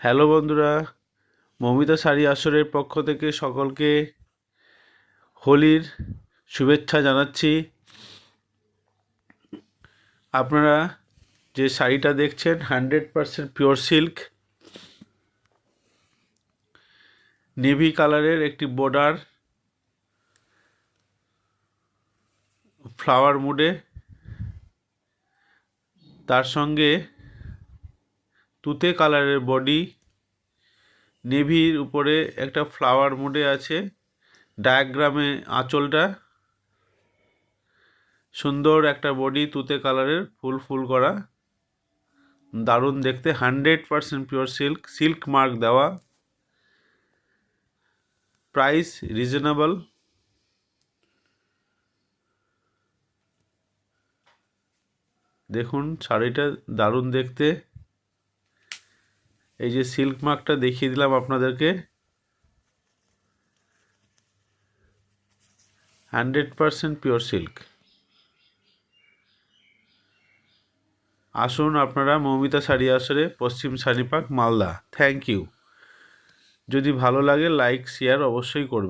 Hello বন্ধুরা, মৌমিতা শাড়ি আসরের পক্ষ থেকে সকলকে হোলির শুভেচ্ছা জানাচ্ছি। আপনারা যে শাড়িটা দেখছেন 100% পিওর সিল্ক, নেভি কালারের একটি বর্ডার, ফ্লাওয়ার মুডে, তার সঙ্গে তুতে কালারের বডি, নেভির উপরে একটা ফ্লাওয়ার মুডে আছে, ডায়াগ্রামে আঁচলটা, সুন্দর একটা বডি, তুতে কালারের ফুল ফুল করা, দারুণ দেখতে। 100% পিওর সিল্ক, সিল্ক মার্ক দেওয়া, প্রাইস রিজনেবল। দেখুন শাড়িটা দারুণ দেখতে। এই যে সিল্ক মার্কটা দেখিয়ে দিলাম আপনাদেরকে, 100% পিওর সিল্ক। আসুন আপনারা মৌমিতা শাড়ি আসরে, পশ্চিম শাড়িপাক, মালদা। Thank you. যদি ভালো লাগে লাইক শেয়ার অবশ্যই করবেন।